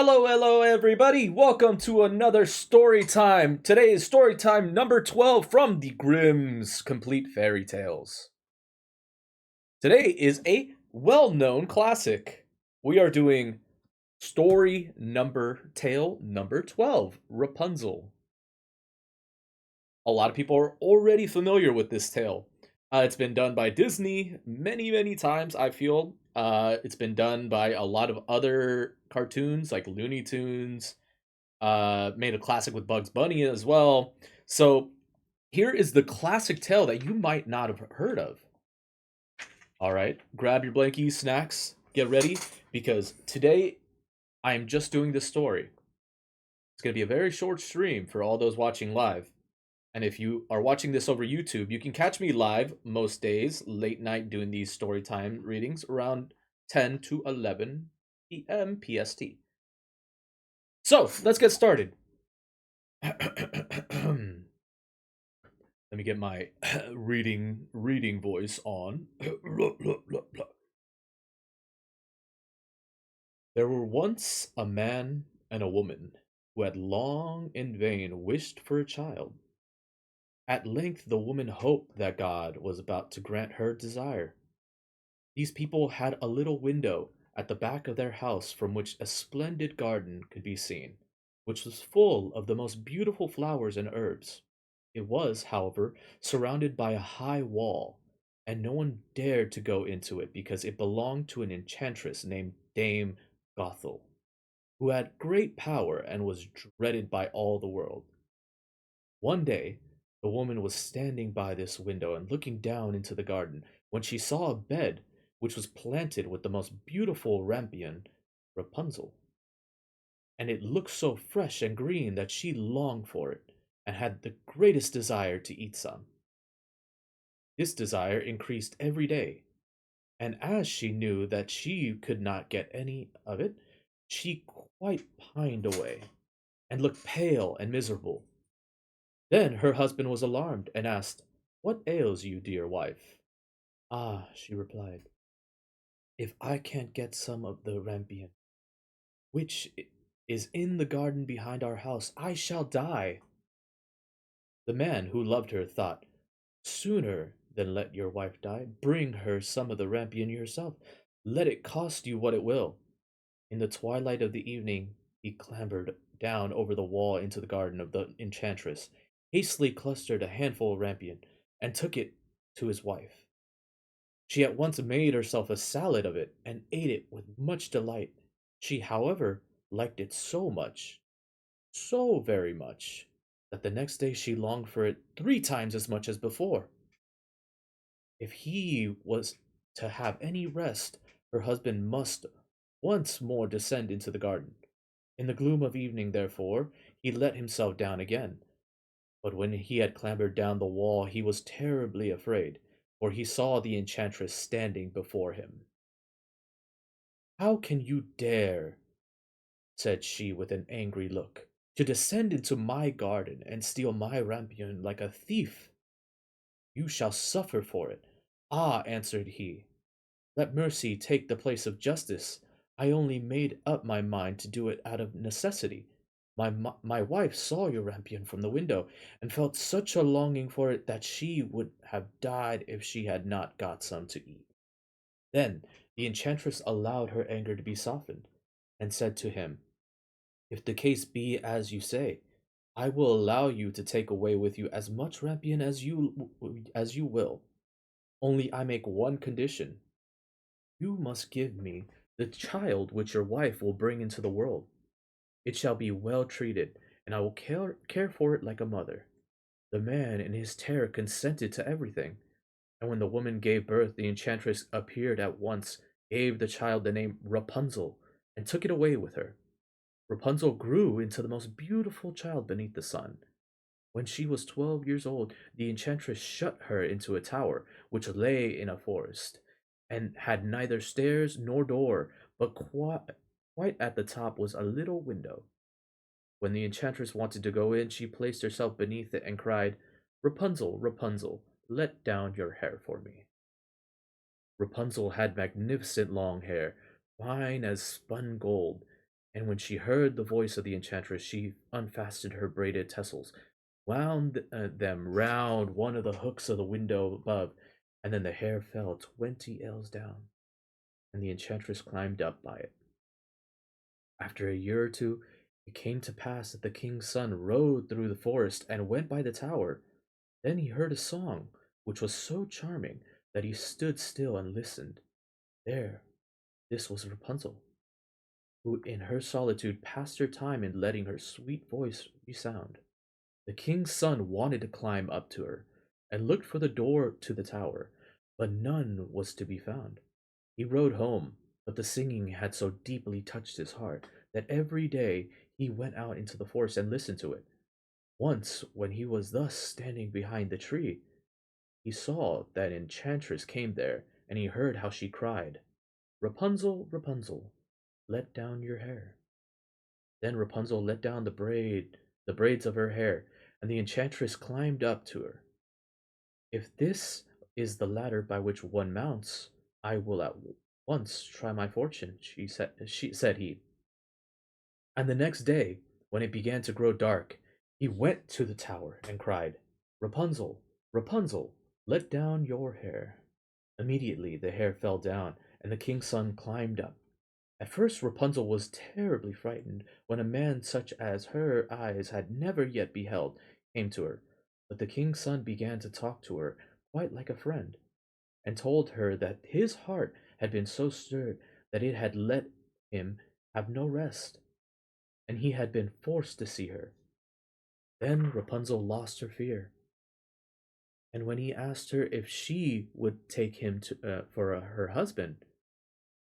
Hello, hello, everybody. Welcome to another story time. Today is story time number 12 from the Grimm's Complete Fairy Tales. Today is a well known classic. We are doing story number tale number 12, Rapunzel. A lot of people are already familiar with this tale. It's been done by Disney many, many times, I feel. It's been done by a lot of other cartoons like Looney Tunes, made a classic with Bugs Bunny as well. So here is the classic tale that you might not have heard of. All right, grab your blankies, snacks, get ready, because today I am just doing this story. It's going to be a very short stream for all those watching live. And if you are watching this over YouTube, you can catch me live most days, late night, doing these story time readings around 10 to 11 p.m. PST. So let's get started. Let me get my reading voice on. There were once a man and a woman who had long in vain wished for a child. At length the woman hoped that God was about to grant her desire. These people had a little window at the back of their house from which a splendid garden could be seen, which was full of the most beautiful flowers and herbs. It was, however, surrounded by a high wall, and no one dared to go into it because it belonged to an enchantress named Dame Gothel, who had great power and was dreaded by all the world. One day, the woman was standing by this window and looking down into the garden when she saw a bed which was planted with the most beautiful rampion, Rapunzel, and it looked so fresh and green that she longed for it and had the greatest desire to eat some. This desire increased every day, and as she knew that she could not get any of it, she quite pined away and looked pale and miserable. Then her husband was alarmed and asked, "What ails you, dear wife?" "Ah," she replied, "if I can't get some of the rampion, which is in the garden behind our house, I shall die." The man, who loved her, thought, "Sooner than let your wife die, bring her some of the rampion yourself. Let it cost you what it will." In the twilight of the evening, he clambered down over the wall into the garden of the enchantress, hastily clustered a handful of rampion, and took it to his wife. She at once made herself a salad of it and ate it with much delight. She, however, liked it so much, so very much, that the next day she longed for it 3 times as much as before. If he was to have any rest, her husband must once more descend into the garden. In the gloom of evening, therefore, he let himself down again. But when he had clambered down the wall, he was terribly afraid, for he saw the enchantress standing before him. "How can you dare," said she with an angry look, "to descend into my garden and steal my rampion like a thief? You shall suffer for it." "Ah," answered he, "let mercy take the place of justice. I only made up my mind to do it out of necessity. My wife saw your rampion from the window, and felt such a longing for it that she would have died if she had not got some to eat." Then the enchantress allowed her anger to be softened, and said to him, "If the case be as you say, I will allow you to take away with you as much rampion as you will. Only I make one condition. You must give me the child which your wife will bring into the world. It shall be well treated, and I will care for it like a mother." The man in his terror consented to everything, and when the woman gave birth, the enchantress appeared at once, gave the child the name Rapunzel, and took it away with her. Rapunzel grew into the most beautiful child beneath the sun. When she was 12 years old, the enchantress shut her into a tower which lay in a forest, and had neither stairs nor door, but quite at the top was a little window. When the enchantress wanted to go in, she placed herself beneath it and cried, "Rapunzel, Rapunzel, let down your hair for me." Rapunzel had magnificent long hair, fine as spun gold, And when she heard the voice of the enchantress, she unfastened her braided tassels, wound them round one of the hooks of the window above, and then the hair fell 20 ells down, and the enchantress climbed up by it. After a year or two, it came to pass that the king's son rode through the forest and went by the tower. Then he heard a song, which was so charming that he stood still and listened. There, this was Rapunzel, who in her solitude passed her time in letting her sweet voice resound. The king's son wanted to climb up to her, and looked for the door to the tower, but none was to be found. He rode home, but the singing had so deeply touched his heart that every day he went out into the forest and listened to it. Once, when he was thus standing behind the tree, he saw that enchantress came there, and he heard how she cried, "Rapunzel, Rapunzel, let down your hair." Then Rapunzel let down the braids of her hair, and the enchantress climbed up to her. "If this is the ladder by which one mounts, I will at once try my fortune," said he. And the next day, when it began to grow dark, he went to the tower and cried, "Rapunzel, Rapunzel, let down your hair." Immediately the hair fell down, and the king's son climbed up. At first Rapunzel was terribly frightened when a man such as her eyes had never yet beheld came to her, but the king's son began to talk to her quite like a friend, and told her that his heart had been so stirred that it had let him have no rest, and he had been forced to see her. Then Rapunzel lost her fear, and when he asked her if she would take him for her husband,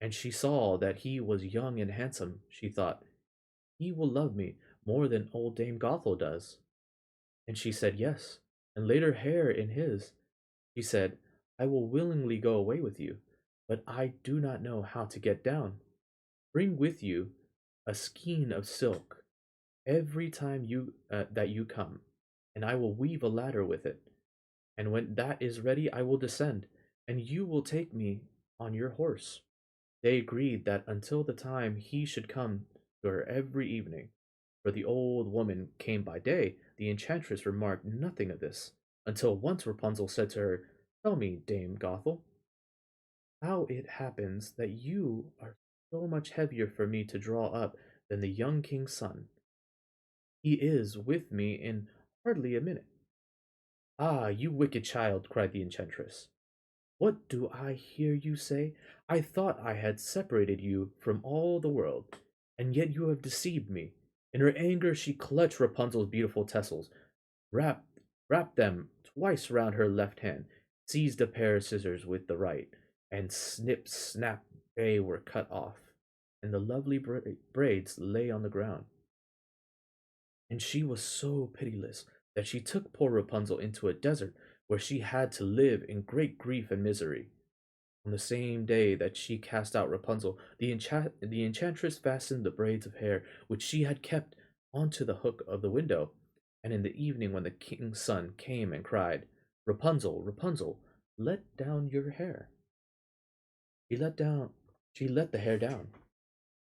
and she saw that he was young and handsome, she thought, "He will love me more than old Dame Gothel does." And she said yes, and laid her hair in his. She said, "I will willingly go away with you, but I do not know how to get down. Bring with you a skein of silk every time that you come, and I will weave a ladder with it. And when that is ready, I will descend, and you will take me on your horse." They agreed that until the time he should come to her every evening, for the old woman came by day, the enchantress remarked nothing of this, until once Rapunzel said to her, "Tell me, Dame Gothel, how it happens that you are so much heavier for me to draw up than the young king's son. He is with me in hardly a minute." "Ah, you wicked child!" cried the enchantress. "What do I hear you say? I thought I had separated you from all the world, and yet you have deceived me." In her anger, she clutched Rapunzel's beautiful tassels, wrapped them twice round her left hand, seized a pair of scissors with the right, and snip, snap, they were cut off, and the lovely braids lay on the ground. And she was so pitiless that she took poor Rapunzel into a desert where she had to live in great grief and misery. On the same day that she cast out Rapunzel, the enchantress fastened the braids of hair which she had kept onto the hook of the window. And in the evening, when the king's son came and cried, "Rapunzel, Rapunzel, let down your hair," she let down, she let the hair down.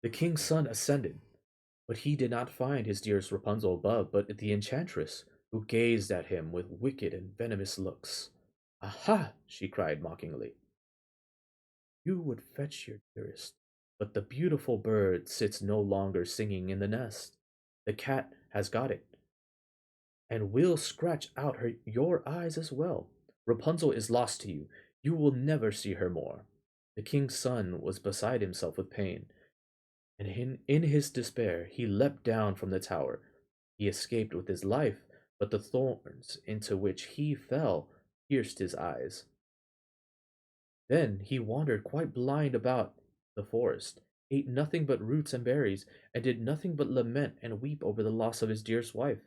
The king's son ascended, but he did not find his dearest Rapunzel above, but the enchantress, who gazed at him with wicked and venomous looks. "Aha!" she cried mockingly. "You would fetch your dearest, but the beautiful bird sits no longer singing in the nest. The cat has got it, and will scratch out your eyes as well. Rapunzel is lost to you. You will never see her more." The king's son was beside himself with pain, and in his despair he leapt down from the tower. He escaped with his life, but the thorns into which he fell pierced his eyes. Then he wandered quite blind about the forest, ate nothing but roots and berries, and did nothing but lament and weep over the loss of his dearest wife.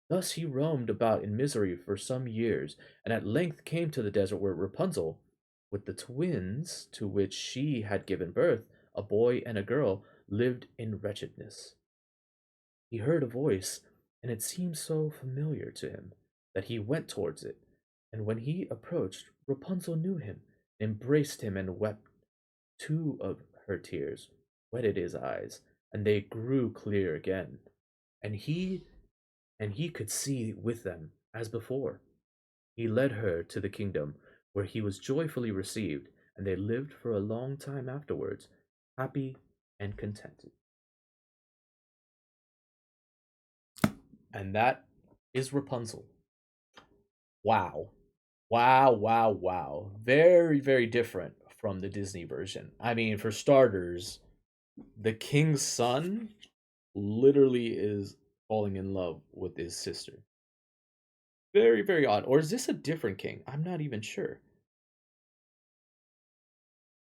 Thus he roamed about in misery for some years, and at length came to the desert where Rapunzel, with the twins to which she had given birth, a boy and a girl, lived in wretchedness. He heard a voice, and it seemed so familiar to him that he went towards it, and when he approached, Rapunzel knew him, embraced him, and wept. Two of her tears wetted his eyes, and they grew clear again, and he could see with them as before. He led her to the kingdom, where he was joyfully received, and they lived for a long time afterwards, happy and contented. And that is Rapunzel. Wow. Wow, wow, wow. Very, very different from the Disney version. I mean, for starters, the king's son literally is falling in love with his sister. Very, very odd. Or is this a different king? I'm not even sure.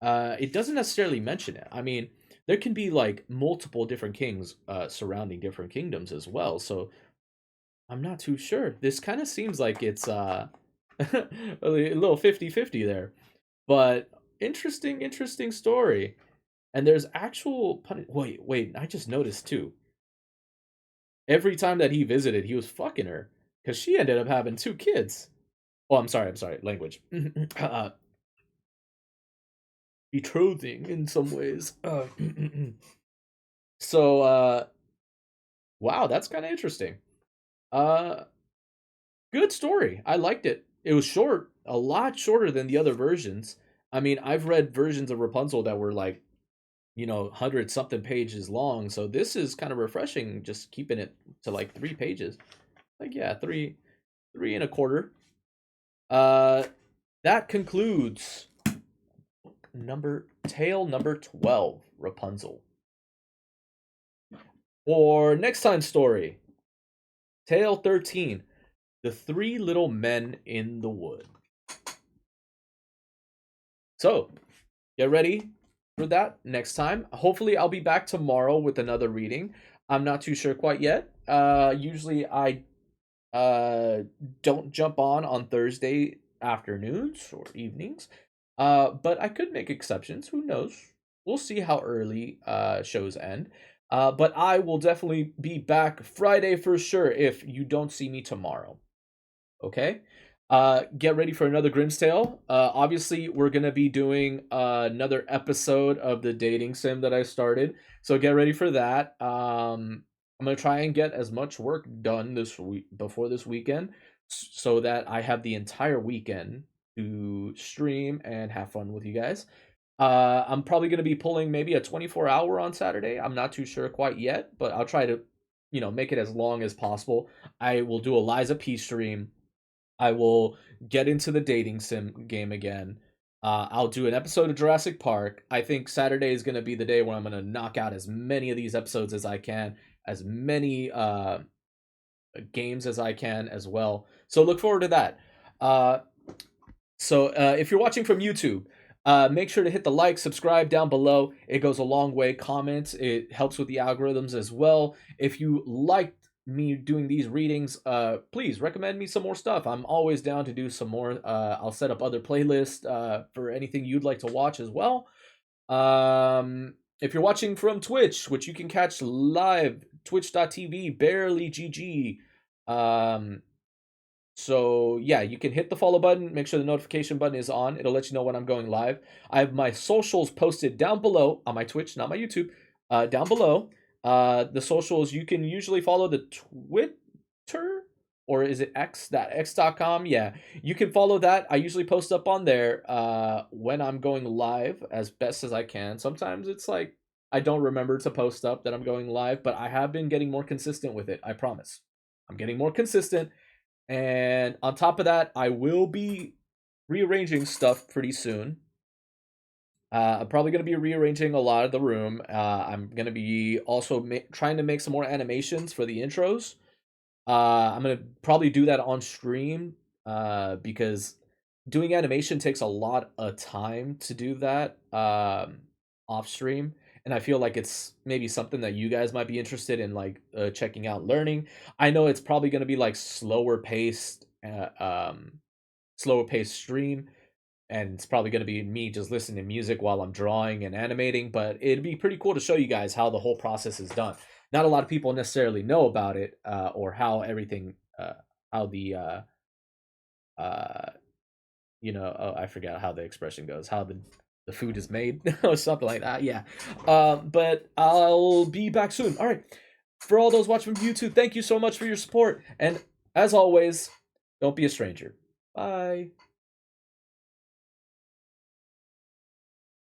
It doesn't necessarily mention it. I mean, there can be like multiple different kings surrounding different kingdoms as well. So I'm not too sure. This kind of seems like it's a little 50-50 there. But interesting, interesting story. And there's actual wait, wait, I just noticed too. Every time that he visited, he was fucking her because she ended up having two kids. Oh, I'm sorry, language. Betrothing in some ways. So, wow, that's kind of interesting. Uh, Good story. I liked it. It was short, a lot shorter than the other versions. I mean, I've read versions of Rapunzel that were like, 100 something pages long. So this is kind of refreshing, just keeping it to like 3 pages. Like, yeah, three and a quarter. Uh, that concludes tale number 12, Rapunzel. For next time's story, tale 13, the three little men in the wood. So, get ready for that next time. Hopefully, I'll be back tomorrow with another reading. I'm not too sure quite yet. Usually I uh don't jump on Thursday afternoons or evenings. But I could make exceptions. Who knows? We'll see how early shows end. But I will definitely be back Friday for sure if you don't see me tomorrow. Okay. Get ready for another Grimm's Tale. Obviously, we're gonna be doing another episode of the dating sim that I started, so get ready for that. I'm gonna try and get as much work done this week before this weekend, so that I have the entire weekend to stream and have fun with you guys. I'm probably gonna be pulling maybe a 24-hour on Saturday. I'm not too sure quite yet, but I'll try to, make it as long as possible. I will do a Liza P stream. I will get into the dating sim game again. I'll do an episode of Jurassic Park. I think Saturday is going to be the day where I'm going to knock out as many of these episodes as I can, as many games as I can as well. So look forward to that. Uh, so if you're watching from YouTube, make sure to hit the like, subscribe down below. It goes a long way. Comment. It helps with the algorithms as well. If you liked me doing these readings, please recommend me some more stuff. I'm always down to do some more. I'll set up other playlists for anything you'd like to watch as well. If you're watching from Twitch, which you can catch live, twitch.tv, barely GG. So yeah, you can hit the follow button, make sure the notification button is on. It'll let you know when I'm going live. I have my socials posted down below on my Twitch, not my YouTube. Down below. The socials, you can usually follow the Twitter, or is it X? That X.com. Yeah, you can follow that. I usually post up on there when I'm going live as best as I can. Sometimes it's like I don't remember to post up that I'm going live, but I have been getting more consistent with it. I promise. I'm getting more consistent, and on top of that, I will be rearranging stuff pretty soon. I'm probably going to be rearranging a lot of the room. I'm going to be also trying to make some more animations for the intros. I'm going to probably do that on stream because doing animation takes a lot of time to do that off stream. And I feel like it's maybe something that you guys might be interested in, like checking out, learning. I know it's probably going to be like slower paced stream, and it's probably going to be me just listening to music while I'm drawing and animating. But it'd be pretty cool to show you guys how the whole process is done. Not a lot of people necessarily know about it, or how everything, how the uh, I forgot how the expression goes. How the the food is made or something like that. Yeah. But I'll be back soon. All right. For all those watching from YouTube, thank you so much for your support. And as always, don't be a stranger. Bye.